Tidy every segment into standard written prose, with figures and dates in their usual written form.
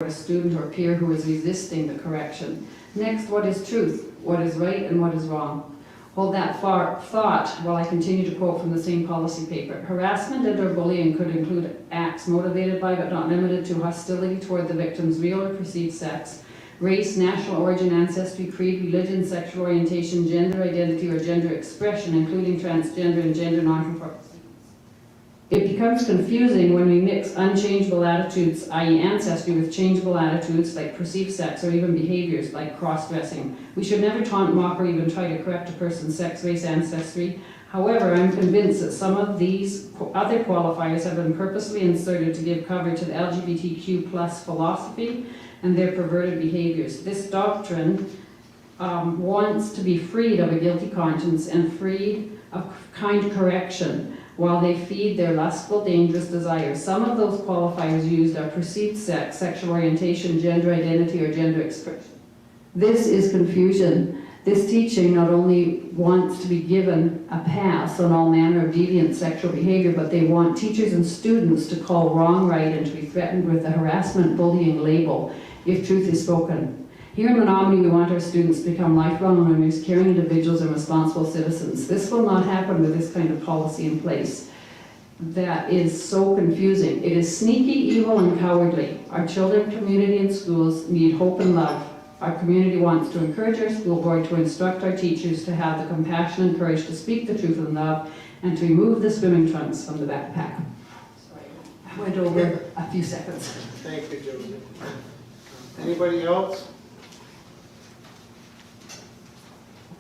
a student or peer who is resisting the correction. Next, what is truth? What is right and what is wrong? Hold that thought while I continue to quote from the same policy paper. Harassment and/or bullying could include acts motivated by but not limited to hostility toward the victim's real or perceived sex, race, national origin, ancestry, creed, religion, sexual orientation, gender identity, or gender expression, including transgender and gender nonconformity. It becomes confusing when we mix unchangeable attitudes, i.e. ancestry, with changeable attitudes like perceived sex or even behaviors like cross-dressing. We should never taunt, mock, or even try to correct a person's sex, race, ancestry. However, I'm convinced that some of these other qualifiers have been purposely inserted to give cover to the LGBTQ plus philosophy and their perverted behaviors. This doctrine wants to be freed of a guilty conscience and free of kind correction, while they feed their lustful, dangerous desires. Some of those qualifiers used are perceived sex, sexual orientation, gender identity, or gender expression. This is confusion. This teaching not only wants to be given a pass on all manner of deviant sexual behavior, but they want teachers and students to call wrong right and to be threatened with the harassment bullying label if truth is spoken. Here in Menomonie, we want our students to become lifelong learners, caring individuals, and responsible citizens. This will not happen with this kind of policy in place. That is so confusing. It is sneaky, evil, and cowardly. Our children, community, and schools need hope and love. Our community wants to encourage our school board to instruct our teachers to have the compassion and courage to speak the truth in love and to remove the swimming trunks from the backpack. Sorry, I went over a few seconds. Thank you, Josie. Anybody else?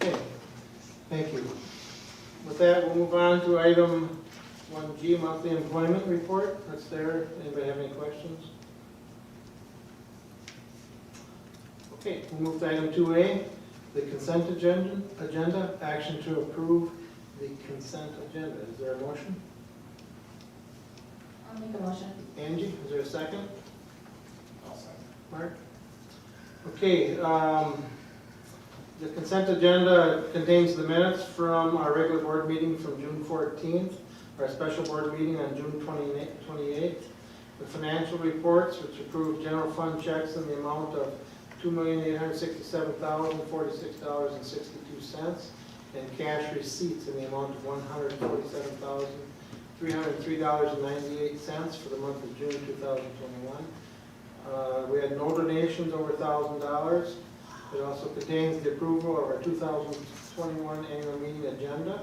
Okay, thank you. With that, we'll move on to item 1G, monthly employment report. That's there. Anybody have any questions? Okay, we'll move to item 2A, the consent agenda, action to approve the consent agenda. Is there a motion? I'll make a motion. Angie, is there a second? I'll second. Mark? Okay, the consent agenda contains the minutes from our regular board meeting from June 14th, our special board meeting on June 28th, the financial reports which approved general fund checks in the amount of $2,867,046.62 and cash receipts in the amount of $147,303.98 for the month of June 2021. We had no donations over $1,000. It also contains the approval of our 2021 annual meeting agenda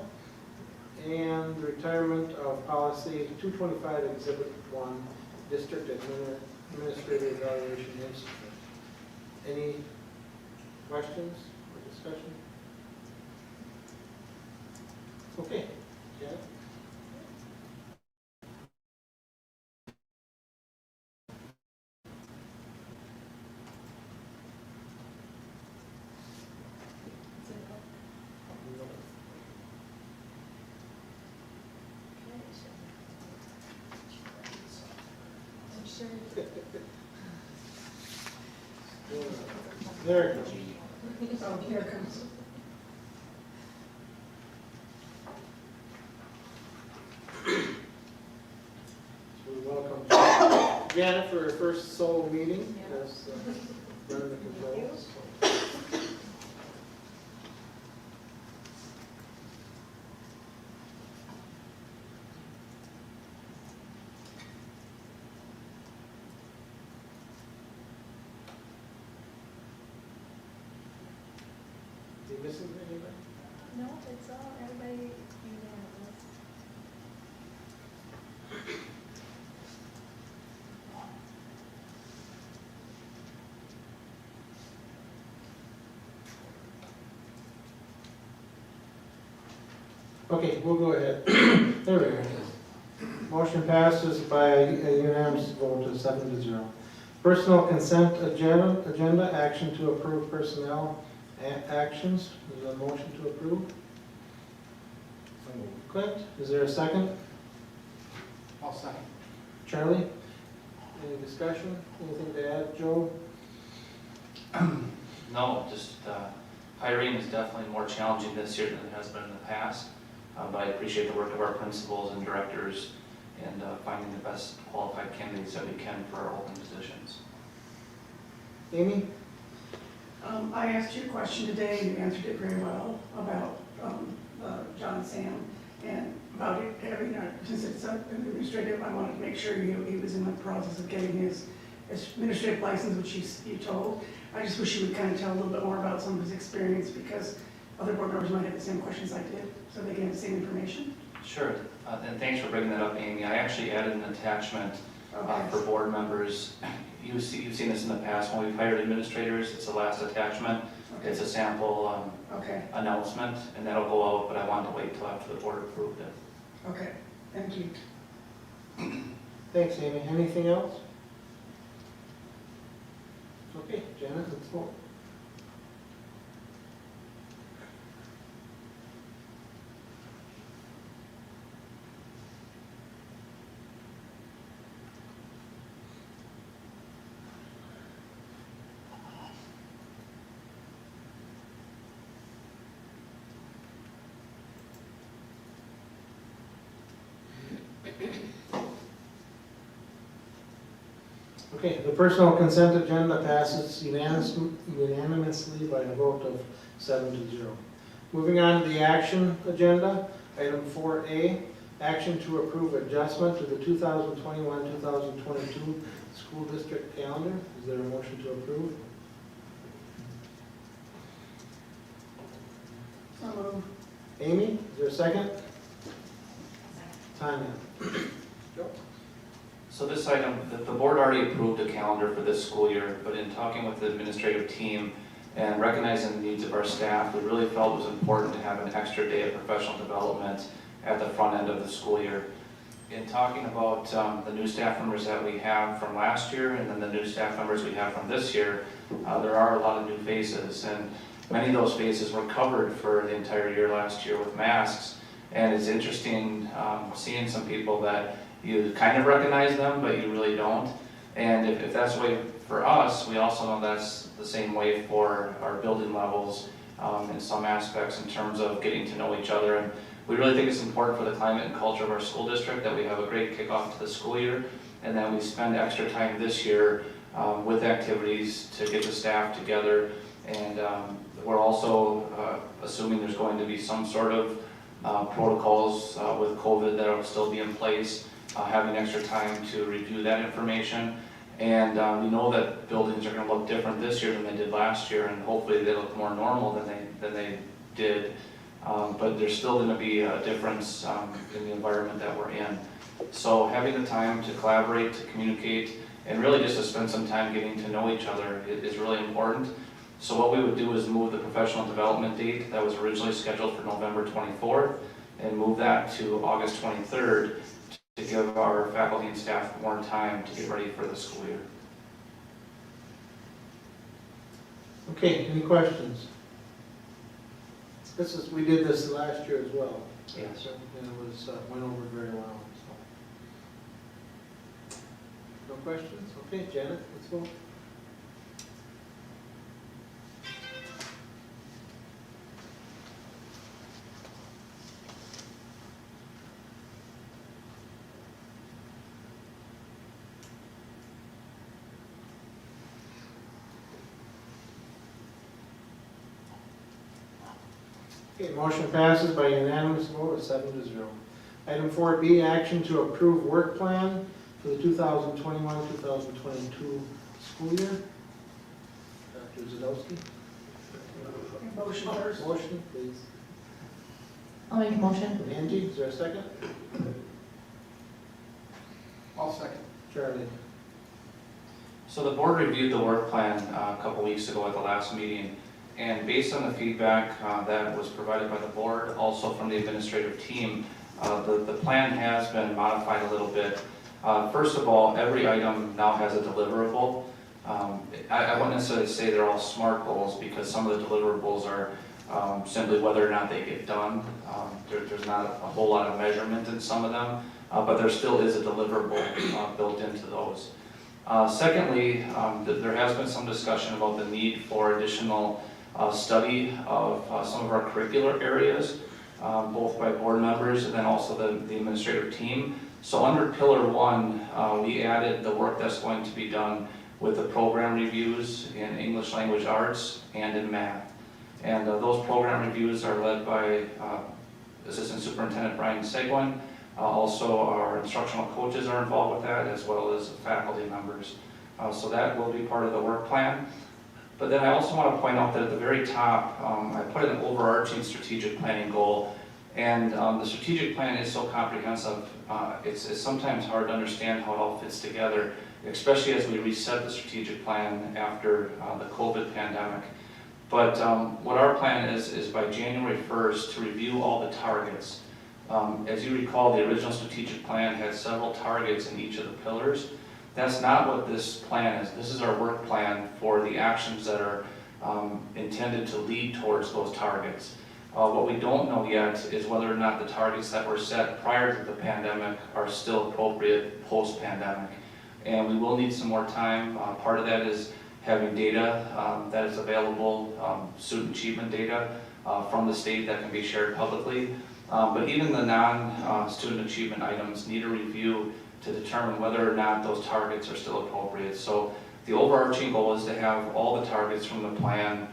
and the retirement of policy 225 Exhibit 1, District Administrative Evaluation Institute. Any questions or discussion? Okay, Janet? There it goes. Oh, here it comes. So we welcome Janet for her first solo meeting as running the controls. You missing anybody? No, it's all, everybody unanimous. Okay, we'll go ahead. There we go. Motion passes by a unanimous vote of 7-0. Personal consent agenda, action to approve personnel actions. Is there a motion to approve? Clint, is there a second? I'll second. Charlie? Any discussion? Anything to add, Joe? No, just hiring is definitely more challenging this year than it has been in the past, but I appreciate the work of our principals and directors and finding the best qualified candidates that we can for our open positions. Amy? I asked you a question today, and you answered it very well about John and Sam, and about it having, since it's an administrative, I wanted to make sure he was in the process of getting his administrative license, which you told. I just wish you would kind of tell a little bit more about some of his experience, because other board members might have the same questions I did, so they can have the same information. Sure, and thanks for bringing that up, Amy. I actually added an attachment Okay. for board members. You've seen this in the past when we've hired administrators. It's the last attachment. Okay. It's a sample Okay. announcement, and that'll go out, but I wanted to wait till after the board approved it. Okay. Thank you. Thanks, Amy. Anything else? Okay, Janice, let's vote. Okay, the personal consent agenda passes unanimously by a vote of 7-0. Moving on to the action agenda, item 4A, action to approve adjustment to the 2021-2022 school district calendar. Is there a motion to approve? So moved. Amy, is there a second? Tanya? So this item, the board already approved a calendar for this school year, but in talking with the administrative team and recognizing the needs of our staff, we really felt it was important to have an extra day of professional development at the front end of the school year. In talking about the new staff members that we have from last year and then the new staff members we have from this year, there are a lot of new faces, and many of those faces were covered for the entire year last year with masks. And it's interesting seeing some people that you kind of recognize them, but you really don't. And if that's the way for us, we also know that's the same way for our building levels in some aspects in terms of getting to know each other. And we really think it's important for the climate and culture of our school district that we have a great kickoff to the school year, and that we spend extra time this year with activities to get the staff together. And we're also assuming there's going to be some sort of protocols with COVID that will still be in place. Having extra time to review that information. And we know that buildings are going to look different this year than they did last year, and hopefully they look more normal than they did. But there's still going to be a difference in the environment that we're in. So having the time to collaborate, to communicate, and really just to spend some time getting to know each other is really important. So what we would do is move the professional development date that was originally scheduled for November 24th and move that to August 23rd. To give our faculty and staff more time to get ready for the school year. Okay, any questions? We did this last year as well. Yes. And it was, went over very well, so. No questions? Okay, Janet, let's vote. Okay, motion passes by unanimous vote of 7-0. Item 4B, action to approve work plan for the 2021-2022 school year. Dr. Zadowski? Motion first. Motion, please. I'll make a motion. Angie, is there a second? I'll second. Charlie? So the board reviewed the work plan a couple weeks ago at the last meeting, and based on the feedback that was provided by the board, also from the administrative team, the plan has been modified a little bit. First of all, every item now has a deliverable. I wouldn't necessarily say they're all SMART goals, because some of the deliverables are simply whether or not they get done. There's not a whole lot of measurement in some of them, but there still is a deliverable built into those. Secondly, there has been some discussion about the need for additional study of some of our curricular areas, both by board members and then also the administrative team. So under Pillar 1, we added the work that's going to be done with the program reviews in English Language Arts and in math. And those program reviews are led by Assistant Superintendent Brian Seguin. Also, our instructional coaches are involved with that, as well as faculty members. So that will be part of the work plan. But then I also want to point out that at the very top, I put an overarching strategic planning goal. And the strategic plan is so comprehensive, it's sometimes hard to understand how it all fits together, especially as we reset the strategic plan after the COVID pandemic. But what our plan is by January 1st to review all the targets. As you recall, the original strategic plan had several targets in each of the pillars. That's not what this plan is. This is our work plan for the actions that are intended to lead towards those targets. What we don't know yet is whether or not the targets that were set prior to the pandemic are still appropriate post-pandemic. And we will need some more time. Part of that is having data that is available, student achievement data from the state that can be shared publicly. But even the non-student achievement items need a review to determine whether or not those targets are still appropriate. So the overarching goal is to have all the targets from the plan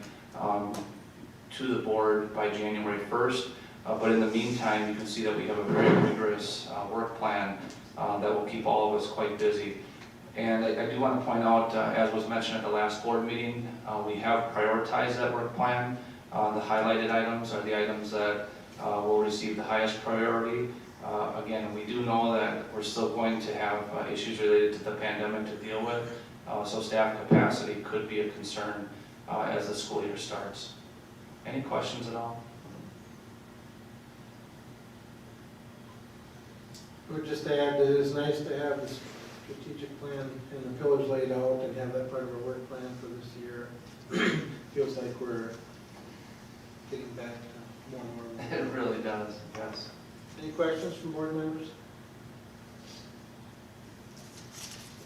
to the board by January 1st. But in the meantime, you can see that we have a very rigorous work plan that will keep all of us quite busy. And I do want to point out, as was mentioned at the last board meeting, we have prioritized that work plan. The highlighted items are the items that will receive the highest priority. Again, we do know that we're still going to have issues related to the pandemic to deal with, so staff capacity could be a concern as the school year starts. Any questions at all? I would just add that it is nice to have this strategic plan and the pillars laid out and have that part of our work plan for this year. Feels like we're getting back to more normal. It really does, yes. Any questions from board members?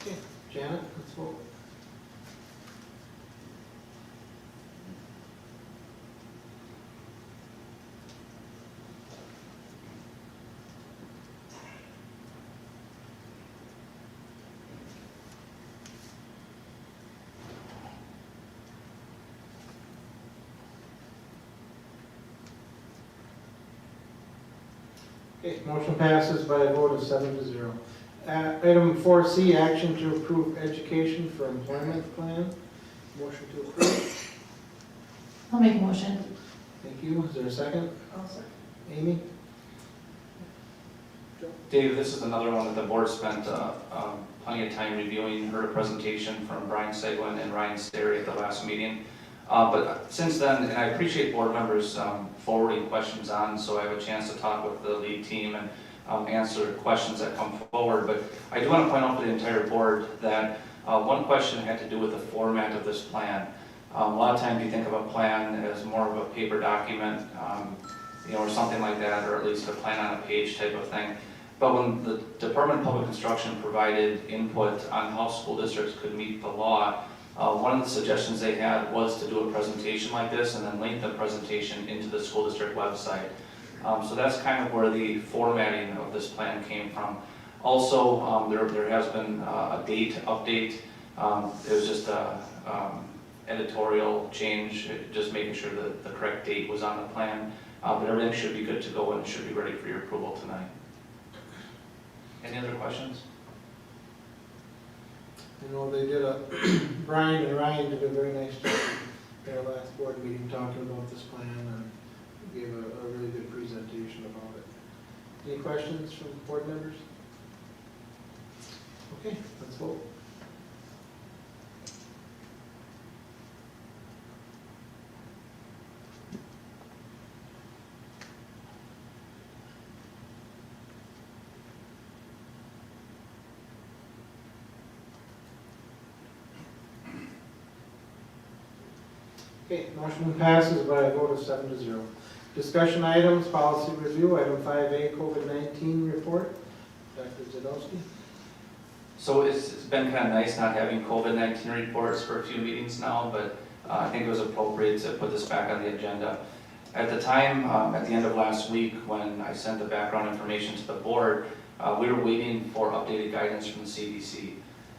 Okay, Janet, let's vote. Okay, motion passes by a vote of 7-0. Item 4C, action to approve education for employment plan. Motion to approve. I'll make a motion. Thank you. Is there a second? I'll second. Amy? Dave, this is another one that the board spent plenty of time reviewing. Heard a presentation from Brian Seguin and Ryan Sterry at the last meeting. But since then, and I appreciate board members forwarding questions on, so I have a chance to talk with the lead team and answer questions that come forward. But I do want to point out to the entire board that one question had to do with the format of this plan. A lot of times you think of a plan as more of a paper document, or something like that, or at least a plan on a page type of thing. But when the Department of Public Instruction provided input on how school districts could meet the law, one of the suggestions they had was to do a presentation like this and then link the presentation into the school district website. So that's kind of where the formatting of this plan came from. Also, there has been a date update. It was just a editorial change, just making sure that the correct date was on the plan. But everything should be good to go and it should be ready for your approval tonight. Any other questions? I know they did Brian and Ryan did a very nice job at their last board meeting talking about this plan and gave a really good presentation about it. Any questions from board members? Okay, let's vote. Okay, motion passes by a vote of 7-0. Discussion items, policy review, item 5A, COVID-19 report. Dr. Zadowski. So it's been kind of nice not having COVID-19 reports for a few meetings now, but I think it was appropriate to put this back on the agenda. At the time, at the end of last week, when I sent the background information to the board, we were waiting for updated guidance from the CDC.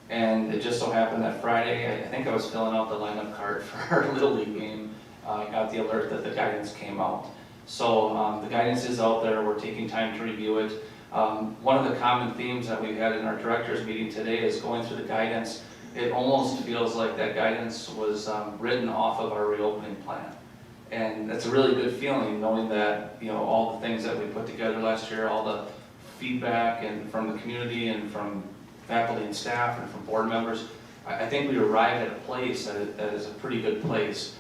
And it just so happened that Friday, I think I was filling out the lineup card for our Little League game. I got the alert that the guidance came out. So the guidance is out there, we're taking time to review it. One of the common themes that we've had in our directors meeting today is going through the guidance. It almost feels like that guidance was written off of our reopening plan. And that's a really good feeling, knowing that, you know, all the things that we put together last year, all the feedback and from the community and from faculty and staff and from board members, I think we arrived at a place that is a pretty good place.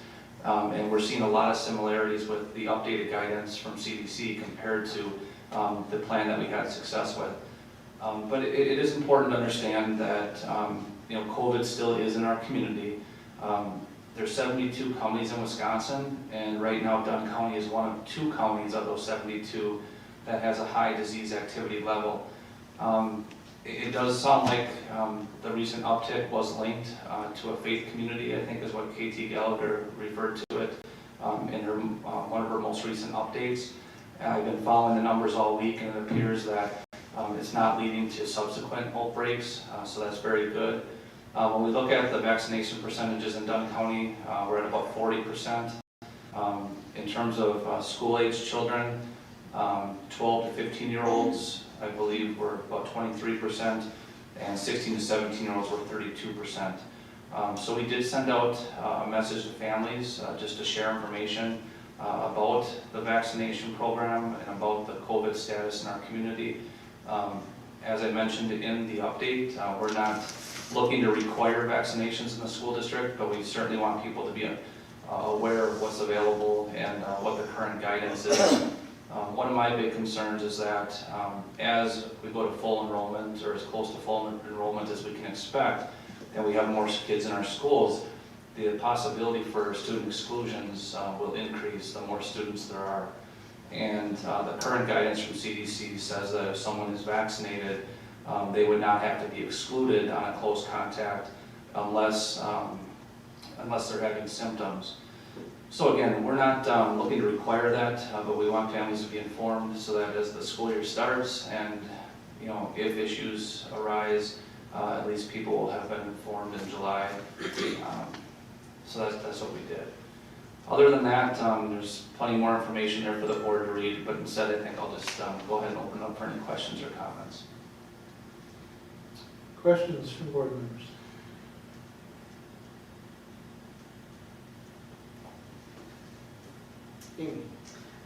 And we're seeing a lot of similarities with the updated guidance from CDC compared to the plan that we had success with. But it is important to understand that you know, COVID still is in our community. There's 72 counties in Wisconsin, and right now Dunn County is one of 2 counties of those 72 that has a high disease activity level. It does sound like the recent uptick was linked to a faith community, I think is what KT Gallagher referred to it in her, one of her most recent updates. I've been following the numbers all week, and it appears that it's not leading to subsequent outbreaks, so that's very good. When we look at the vaccination percentages in Dunn County, we're at about 40%. In terms of school-age children, 12 to 15-year-olds, I believe we're about 23%, and 16 to 17-year-olds were 32%. So we did send out a message to families just to share information about the vaccination program and about the COVID status in our community. As I mentioned in the update, we're not looking to require vaccinations in the school district, but we certainly want people to be aware of what's available and what the current guidance is. One of my big concerns is that as we go to full enrollment, or as close to full enrollment as we can expect, and we have more kids in our schools, the possibility for student exclusions will increase the more students there are. And the current guidance from CDC says that if someone is vaccinated, they would not have to be excluded on a close contact unless they're having symptoms. So again, we're not looking to require that, but we want families to be informed so that as the school year starts and, you know, if issues arise, at least people will have been informed in July. So that's what we did. Other than that, there's plenty more information there for the board to read, but instead I think I'll just go ahead and open up for any questions or comments. Questions from board members? Amy?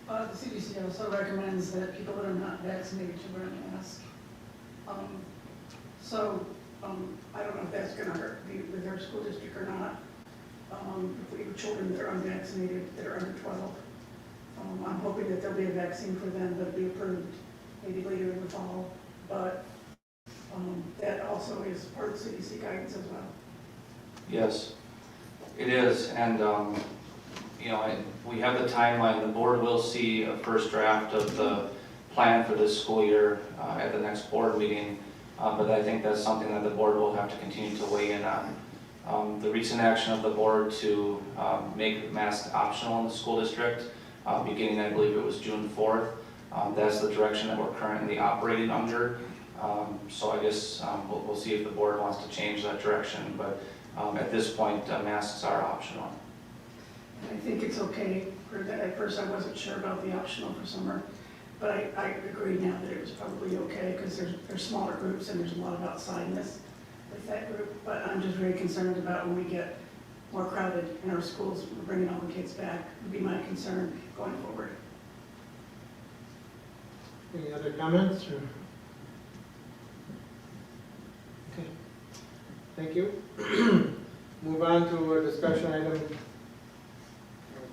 The CDC also recommends that people that are not vaccinated should wear a mask. I don't know if that's going to hurt with our school district or not. If we have children that are unvaccinated, that are under 12, I'm hoping that there'll be a vaccine for them that'll be approved maybe later in the fall. But that also is part of CDC guidance as well. Yes, it is, and you know, we have the timeline. The board will see a first draft of the plan for this school year at the next board meeting, but I think that's something that the board will have to continue to weigh in on. The recent action of the board to make masks optional in the school district, beginning, I believe it was June 4th, that's the direction that we're currently operating under. So I guess we'll see if the board wants to change that direction, but at this point, masks are optional. I think it's okay for that. At first I wasn't sure about the optional for summer, but I agree now that it was probably okay because there's smaller groups and there's a lot of outsideness with that group. But I'm just very concerned about when we get more crowded in our schools, we're bringing all the kids back, would be my concern going forward. Any other comments? Or? Okay. Thank you. Move on to a discussion item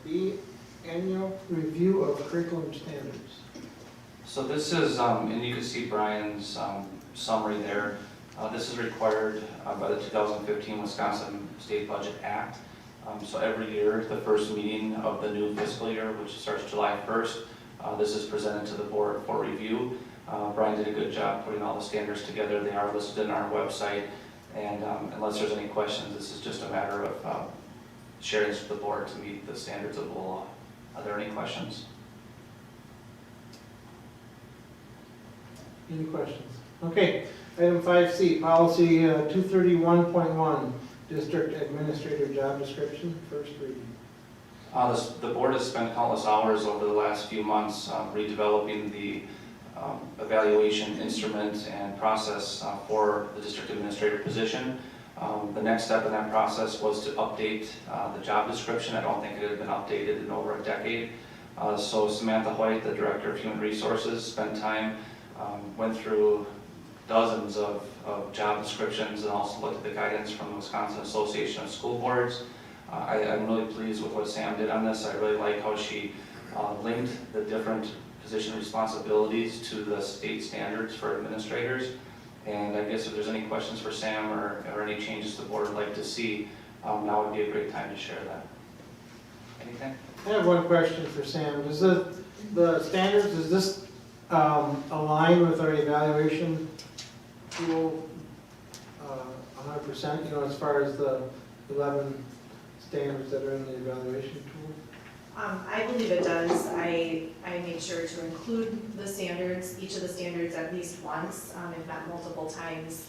B, annual review of curriculum standards. So this is, and you can see Brian's summary there. This is required by the 2015 Wisconsin State Budget Act. So every year, the first meeting of the new fiscal year, which starts July 1st, this is presented to the board for review. Brian did a good job putting all the standards together. They are listed on our website. And unless there's any questions, this is just a matter of sharing this with the board to meet the standards of the law. Are there any questions? Any questions? Okay. Item 5C, policy 231.1, district administrator job description, first reading. The board has spent countless hours over the last few months redeveloping the evaluation instrument and process for the district administrator position. The next step in that process was to update the job description. I don't think it had been updated in over a decade. So Samantha Hoyt, the Director of Human Resources, spent time, went through dozens of job descriptions and also looked at the guidance from the Wisconsin Association of School Boards. I'm really pleased with what Sam did on this. I really like how she linked the different position responsibilities to the state standards for administrators. And I guess if there's any questions for Sam or any changes the board would like to see, now would be a great time to share that. Anything? I have one question for Sam. Does the standards, does this align with our evaluation tool 100%, you know, as far as the 11 standards that are in the evaluation tool? I believe it does. I made sure to include the standards, each of the standards at least once, if not multiple times,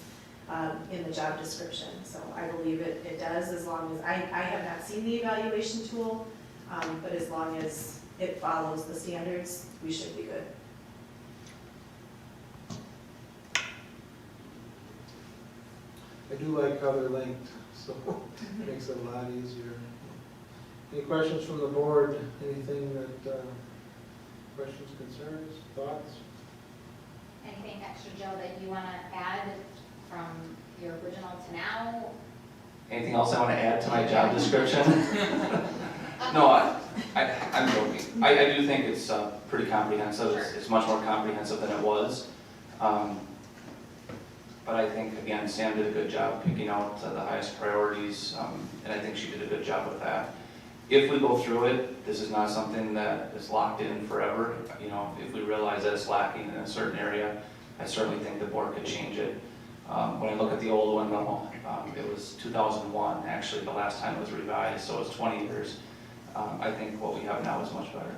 in the job description. So I believe it does, as long as, I have not seen the evaluation tool, but as long as it follows the standards, we should be good. I do like how they're linked, so it makes it a lot easier. Any questions from the board? Anything that, questions, concerns, thoughts? Anything extra, Joe, that you want to add from your original to now? Anything else I want to add to my job description? No, I'm joking. I do think it's pretty comprehensive. It's much more comprehensive than it was. But I think, again, Sam did a good job picking out the highest priorities, and I think she did a good job with that. If we go through it, this is not something that is locked in forever. You know, if we realize that it's lacking in a certain area, I certainly think the board could change it. When I look at the old one, though, it was 2001, actually, the last time it was revised, so it's 20 years. I think what we have now is much better.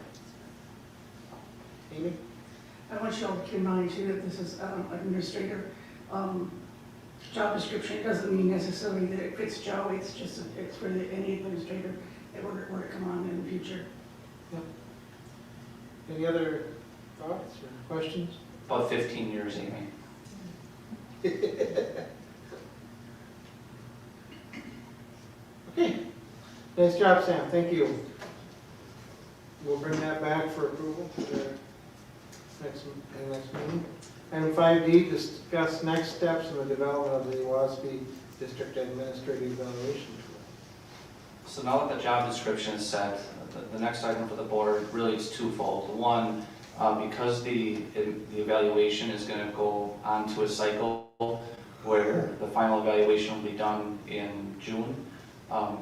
Amy? I want you all to keep in mind too that this is administrator job description. It doesn't mean necessarily that it fits Joe. It's just it's for any administrator that were to come on in the future. Yep. Any other thoughts or questions? About 15 years, Amy. Okay. Nice job, Sam. Thank you. We'll bring that back for approval for the next meeting. Item 5D, discuss next steps in the development of the WASB District Administrative Evaluation Tool. So now that the job description is set, the next item for the board really is twofold. One, because the evaluation is going to go onto a cycle where the final evaluation will be done in June,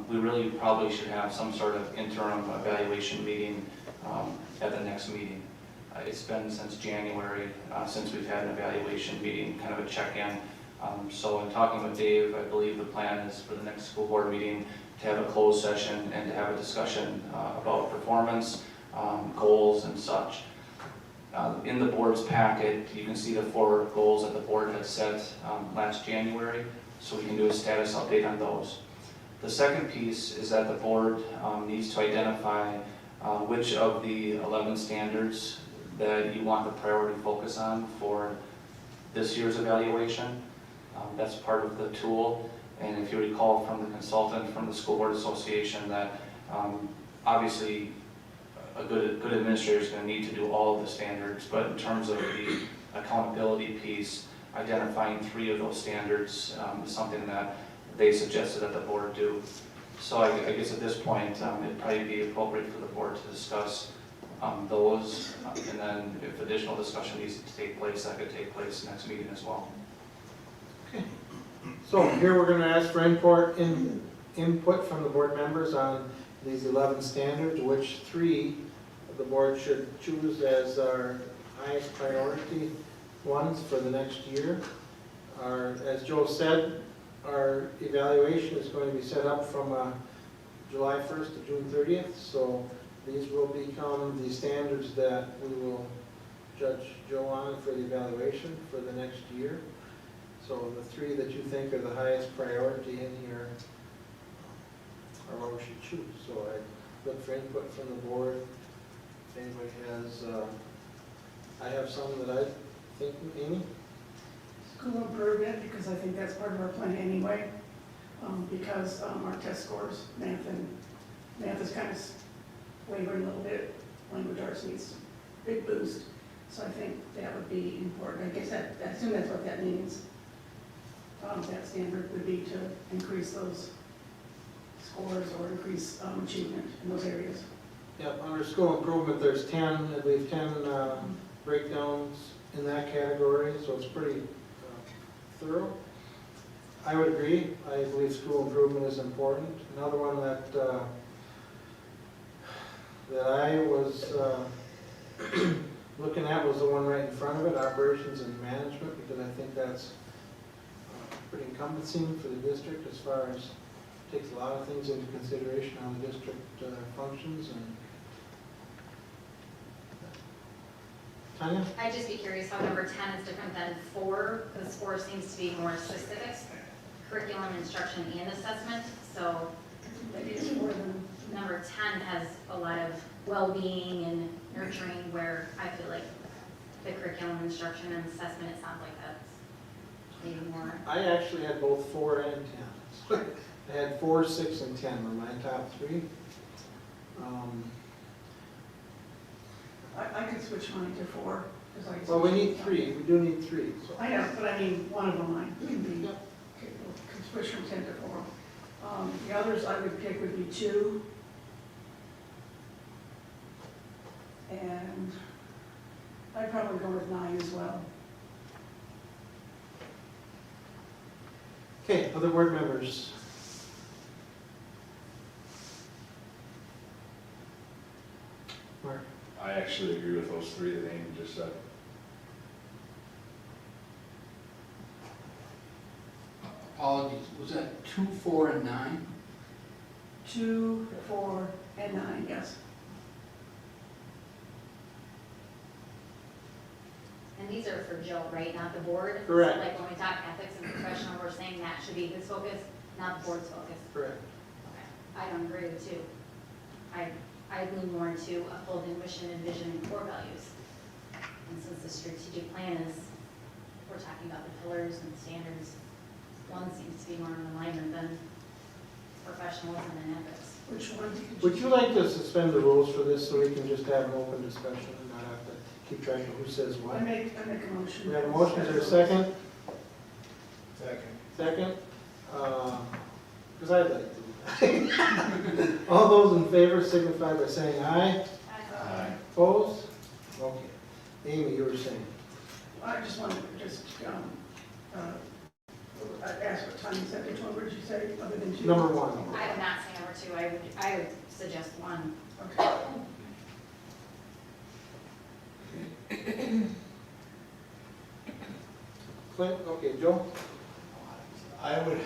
we really probably should have some sort of interim evaluation meeting at the next meeting. It's been since January since we've had an evaluation meeting, kind of a check-in. So in talking with Dave, I believe the plan is for the next school board meeting to have a closed session and to have a discussion about performance, goals, and such. In the board's packet, you can see the 4 goals that the board had set last January, so we can do a status update on those. The second piece is that the board needs to identify which of the 11 standards that you want the priority focus on for this year's evaluation. That's part of the tool. And if you recall from the consultant from the School Board Association that obviously a good administrator is going to need to do all of the standards, but in terms of the accountability piece, identifying 3 of those standards is something that they suggested that the board do. So I guess at this point, it'd probably be appropriate for the board to discuss those, and then if additional discussion needs to take place, that could take place next meeting as well. Okay. So here we're going to ask for input from the board members on these 11 standards, which 3 the board should choose as our highest priority ones for the next year. As Joe said, our evaluation is going to be set up from July 1st to June 30th, so these will become the standards that we will judge Joe on for the evaluation for the next year. So the three that you think are the highest priority in here are what we should choose. So I look for input from the board. If anybody has, I have some that I think, Amy? School improvement, because I think that's part of our plan anyway. Because our test scores, math is kind of wavering a little bit. Language arts needs a big boost. So I think that would be important. I guess I assume that's what that means. That standard would be to increase those scores or increase achievement in those areas. Yep, under school improvement, there's 10, I believe 10 breakdowns in that category, so it's pretty thorough. I would agree. I believe school improvement is important. Another one that that I was looking at was the one right in front of it, operations and management, because I think that's pretty encompassing for the district as far as takes a lot of things into consideration how the district functions. And Tanya? I'd just be curious how number 10 is different than 4, because 4 seems to be more specifics, curriculum, instruction, and assessment. So Maybe it's more than, number 10 has a lot of well-being and nurturing, where I feel like the curriculum, instruction, and assessment, it sounds like that's maybe more. I actually had both 4 and 10. I had 4, 6, and 10 were my top 3. I could switch mine to 4. Well, we need 3. We do need 3. So. I know, but I mean, one of them mine can be, could switch from 10 to 4. The others I would pick would be 2. And I'd probably go with 9 as well. Okay, other board members? Mark? I actually agree with those 3 that Amy just said. Apologies, was that 2, 4, and 9? 2, 4, and 9, yes. And these are for Jill, right, not the board? Correct. So like when we talk ethics and professional, we're saying that should be his focus, not the board's focus. Correct. Okay. I don't agree with 2. I lean more to upholding mission and vision and core values. And since the strategic plan is, we're talking about the pillars and standards, 1 seems to be more in alignment than professionalism and ethics. Which one did you Would you like to suspend the rules for this so we can just have an open discussion and not have to keep track of who says I what? make a motion. We have a motion, is there a second? Second. Second? Because I'd like to. All those in favor signify by saying aye. Aye. Opposed? Okay. Amy, you were saying? I just wanted to just, ask what time you said, which one would you say, other than 2? Number 1. I would not say number 2, I would suggest 1. Okay. Clint, okay, Joe? I would,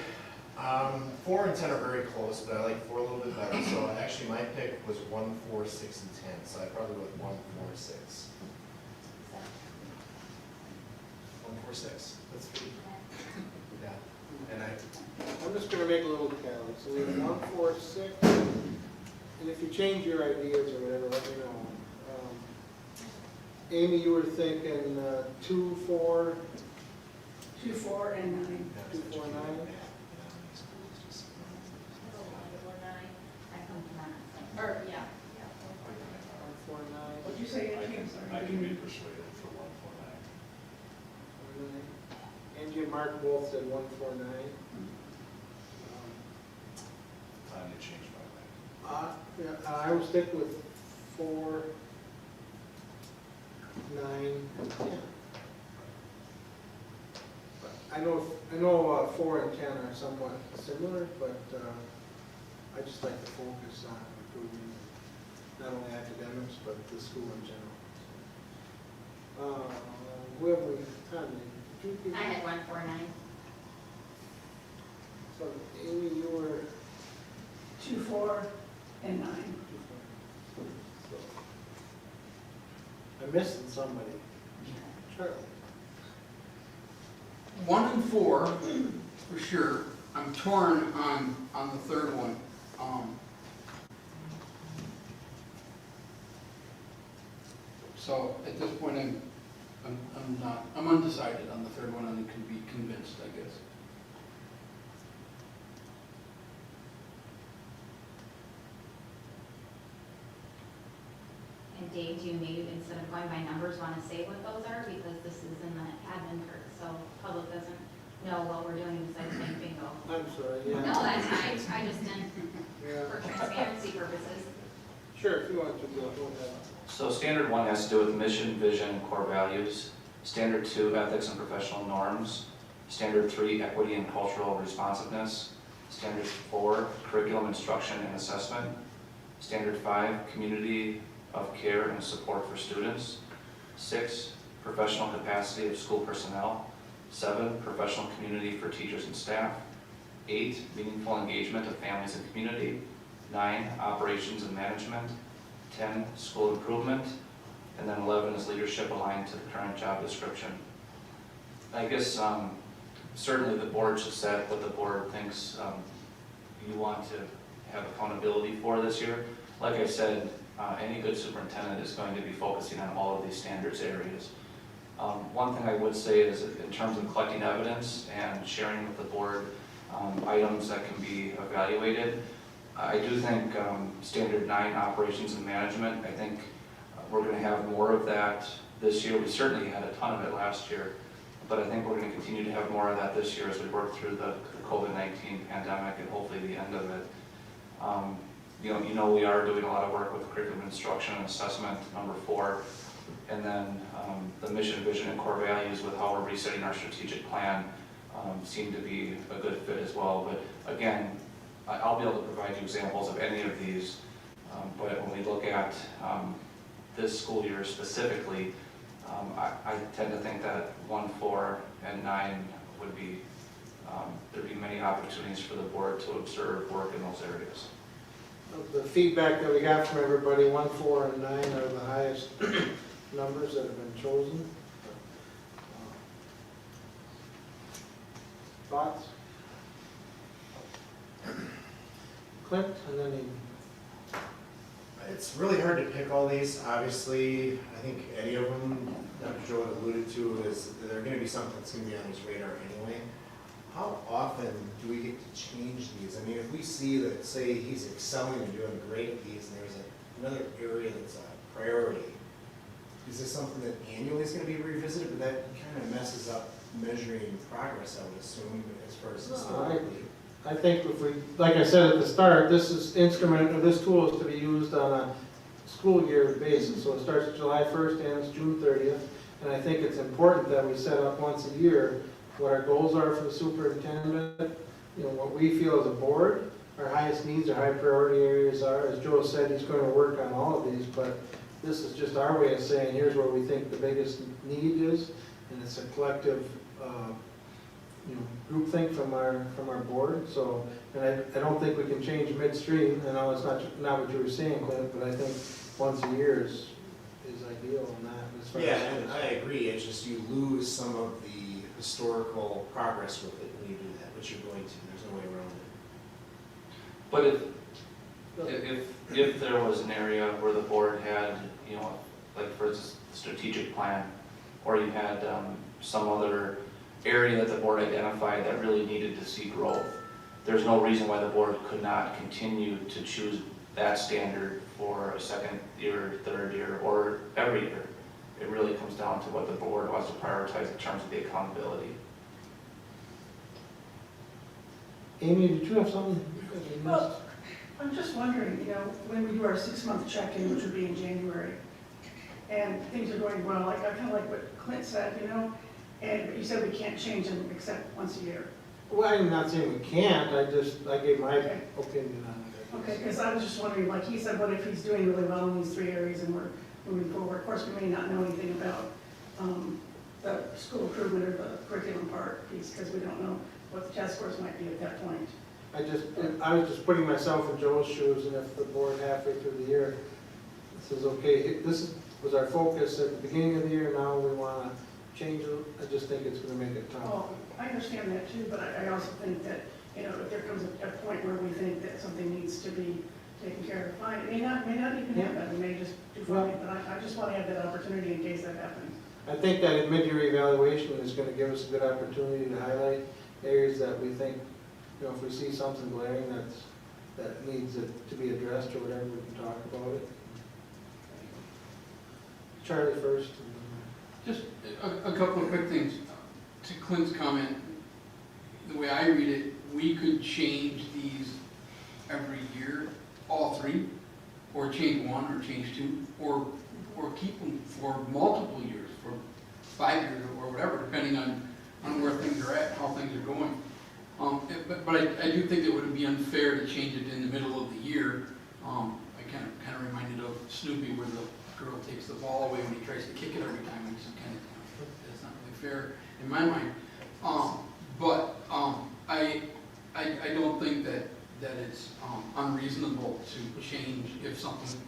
4 and 10 are very close, but I like 4 a little bit better. So actually my pick was 1, 4, 6, and 10. So I probably went 1, 4, 6. 1, 4, 6. That's 3. Yeah. And I'm just gonna make a little tally. So we have 1, 4, 6. And if you change your ideas or whatever, let me know. Amy, you were thinking 2, 4, 2, 4, and 9. 2, 4, 9. Or, yeah. 1, 4, 9. What'd you say, I Angie? can, I'm sorry. I can be persuaded for 1, 4, 9. Angie and Mark both said 1, 4, 9. Time to change my mind. Yeah, I would stick with 4, 9, and 10. But I know 4 and 10 are somewhat similar, but I just like to focus on improving not only academics, but the school in general. Who have we, Tanya, did you give? I had 1, 4, 9. So Amy, you were 2, 4, and 9. So, I'm missing somebody. Charlie. 1 and 4, for sure. I'm torn on the third one. So at this point, I'm undecided on the third one, and can be convinced, I guess. And Dave, do you maybe, instead of going by numbers, want to say what those are? Because this is in the admin part, so public doesn't know what we're doing besides saying bingo. I'm sorry, yeah. No, that's fine, I just didn't, Yeah. for transparency purposes. Sure, if you want to, go ahead. So standard 1 has to do with mission, vision, and core values. Standard 2, ethics and professional norms. Standard 3, equity and cultural responsiveness. Standard 4, curriculum instruction and assessment. Standard 5, community of care and support for students. 6, professional capacity of school personnel. 7, professional community for teachers and staff. 8, meaningful engagement of families and community. 9, operations and management. 10, school improvement. And then 11 is leadership aligned to the current job description. I guess certainly the board should set what the board thinks you want to have accountability for this year. Like I said, any good superintendent is going to be focusing on all of these standards areas. One thing I would say is in terms of collecting evidence and sharing with the board items that can be evaluated, I do think Standard 9, operations and management, I think we're going to have more of that this year. We certainly had a ton of it last year, but I think we're going to continue to have more of that this year as we work through the COVID-19 pandemic and hopefully the end of it. You know we are doing a lot of work with curriculum instruction and assessment, number 4, and then the mission, vision, and core values with how we're resetting our strategic plan seem to be a good fit as well. But again, I'll be able to provide you examples of any of these, but when we look at this school year specifically, I tend to think that 1, 4, and 9 would be, there'd be many opportunities for the board to observe work in those areas. The feedback that we got from everybody, 1, 4, and 9 are the highest numbers that have been chosen. Thoughts? Clint, and then Amy. It's really hard to pick all these. Obviously, I think any of them, Dr. Joe had alluded to, is there going to be something that's going to be on his radar anyway. How often do we get to change these? I mean, if we see that, say, he's excelling and doing great at these, and there's another area that's a priority, is this something that annually is going to be revisited? But that kind of messes up measuring progress, I would assume, as far as historically. I think if we, like I said at the start, this tool is to be used on a school year basis. So it starts July 1st and ends June 30th. And I think it's important that we set up once a year what our goals are for the superintendent, what we feel as a board, our highest needs, our high priority areas are. As Joe said, he's going to work on all of these, but this is just our way of saying, here's where we think the biggest need is, and it's a collective groupthink from our board. So, and I don't think we can change midstream. I know it's not what you were saying, Clint, but I think once a year is ideal on that. As far Yeah, as and I agree. It's just you lose some of the historical progress with it when you do that, which you're going to. There's no way around it. But if there was an area where the board had, like for instance, the strategic plan, or you had some other area that the board identified that really needed to see growth, there's no reason why the board could not continue to choose that standard for a second year, third year, or every year. It really comes down to what the board wants to prioritize in terms of the accountability. Amy, did you have something? Well, I'm just wondering, when we do our 6-month check-in, which would be in January, and things are going well, I kind of like what Clint said, and you said we can't change them except once a year. Well, I'm not saying we can't, I gave my opinion on it. Okay, because I was just wondering, like he said, what if he's doing really well in these 3 areas and we're moving forward? Of course, we may not know anything about the school improvement or the curriculum part piece, because we don't know what the test scores might be at that point. I was just putting myself in Joe's shoes, and if the board halfway through the year says, okay, this was our focus at the beginning of the year, now we want to change it, I just think it's gonna make it tough. Well, I understand that too, but I also think that, you know, if there comes a point where we think that something needs to be taken care of, fine. It may not even happen, we may just do fine, but I just want to have that opportunity in case that happens. I think that mid-year evaluation is gonna give us a good opportunity to highlight areas that we think, you know, if we see something glaring that needs it to be addressed or whatever, we can talk about it. Charlie first. Just a couple of quick things. To Clint's comment, the way I read it, we could change these every year, all three, or change one, or change two, or keep them for multiple years, for 5 years or whatever, depending on where things are at, how things are going. But I do think it would be unfair to change it in the middle of the year. I kind of reminded of Snoopy where the girl takes the ball away when he tries to kick it every time, which is kind of, that's not really fair in my mind. I don't think that it's unreasonable to change if something,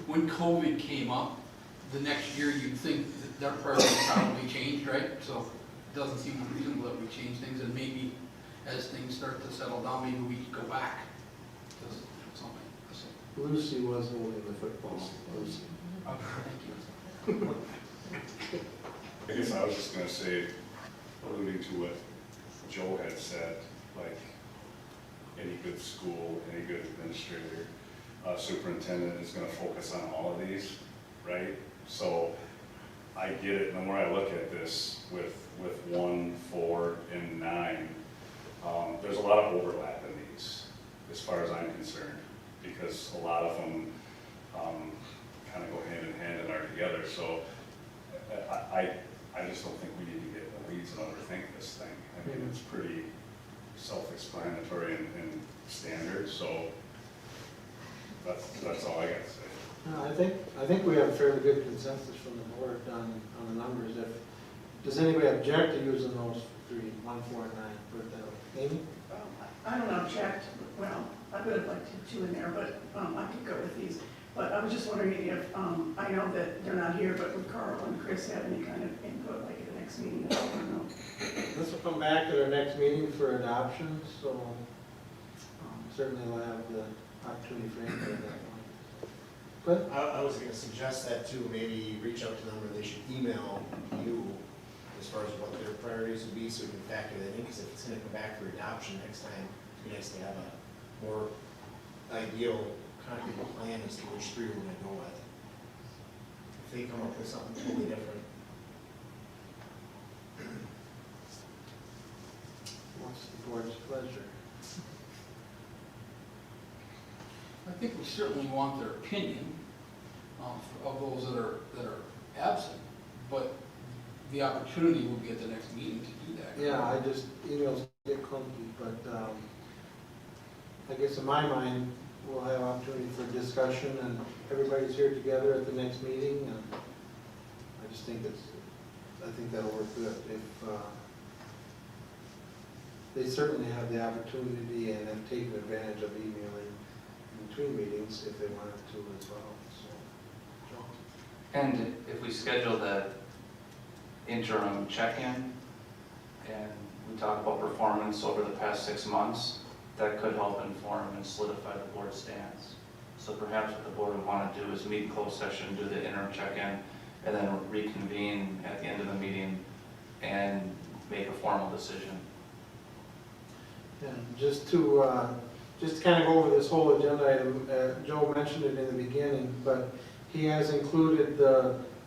when COVID came up, the next year you'd think that their priorities probably changed, right? So it doesn't seem unreasonable that we change things, and maybe as things start to settle down, maybe we could go back to something. So, Lucy was holding the football. Lucy. thank you. I guess I was just gonna say, alluding to what Joe had said, like any good school, any good administrator, superintendent is gonna focus on all of these, right? So I get it, and where I look at this with 1, 4, and 9, there's a lot of overlap in these, as far as I'm concerned, because a lot of them kind of go hand in hand and are together. So I just don't think we need to get in the weeds and overthink this thing. I mean, it's pretty self-explanatory and standard, so that's all I got to say. No, I think we have fairly good consensus from the board on the numbers. Does anybody object to using those three, 1, 4, and 9? Put it that way. Amy? I don't object, well, I would have liked to two in there, but I could go with these. But I was just wondering if, I know that they're not here, but would Carl and Chris have any kind of input, like at the next meeting? I don't know. This will come back at our next meeting for adoption, so certainly we'll have the opportunity for input at that point. Good? I was gonna suggest that too, maybe reach out to them, or they should email you as far as what their priorities would be, so we can factor that in, because if it's gonna come back for adoption next time, it'd be nice to have a more ideal, concrete plan as to which three we're gonna go with. If they come up with something totally different. What's the board's pleasure? I think we certainly want their opinion of those that are absent, but the opportunity will be at the next meeting to do that. Yeah, emails get clunky, but I guess in my mind, we'll have opportunity for discussion, and everybody's here together at the next meeting, and I just think I think that'll work good. If they certainly have the opportunity and have taken advantage of emailing in between meetings if they wanted to as well, so. Joe? And if we schedule the interim check-in and we talk about performance over the past 6 months, that could help inform and solidify the board's stance. So perhaps what the board would want to do is meet in closed session, do the interim check-in, and then reconvene at the end of the meeting and make a formal decision. Yeah, just to kind of go over this whole agenda item, Joe mentioned it in the beginning, but he has included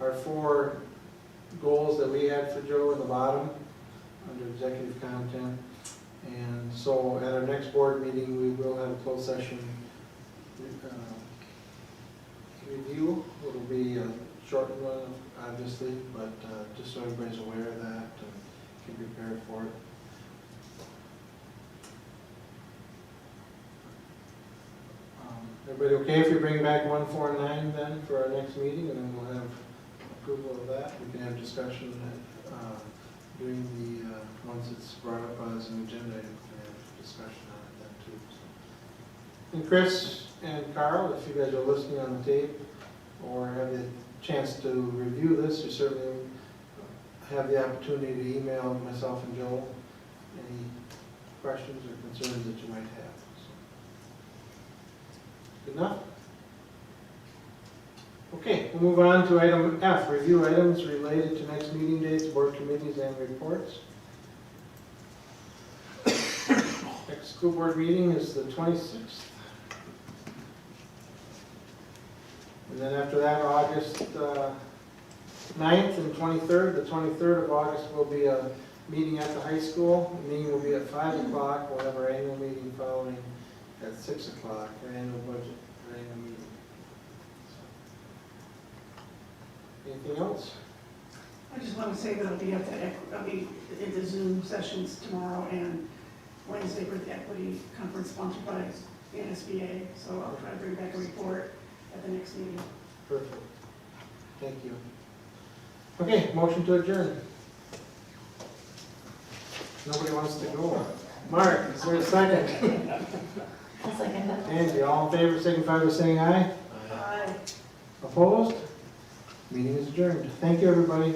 our 4 goals that we had for Joe in the bottom under executive content. And so at our next board meeting, we will have a closed session review. It'll be a shortened one, obviously, but just so everybody's aware of that and can prepare for it. Everybody okay if we bring back 1, 4, and 9 then for our next meeting, and then we'll have approval of that? We can have discussion during the, once it's brought up as an agenda, we can have discussion on it then too. So. And Chris and Carl, if you guys are listening on the tape or have the chance to review this, you certainly have the opportunity to email myself and Joel any questions or concerns that you might have. So. Good enough? Okay, we'll move on to item F, review items related to next meeting dates, board committees, and reports. Next school board meeting is the 26th. And then after that, August 9th and 23rd. The 23rd of August will be a meeting at the high school. The meeting will be at 5 o'clock. We'll have our annual meeting following at 6 o'clock, our annual budget, our annual meeting. Anything else? I just want to say that I'll be at the Zoom sessions tomorrow and Wednesday for the equity conference sponsored by the NSBA. So I'll try to bring back a report at the next meeting. Perfect. Thank you. Okay, motion to adjourn. Nobody wants to go. Mark, is there a second? I'll second that. Angie, all in favor, signify by saying aye. Bye. Opposed? Meeting is adjourned. Thank you, everybody.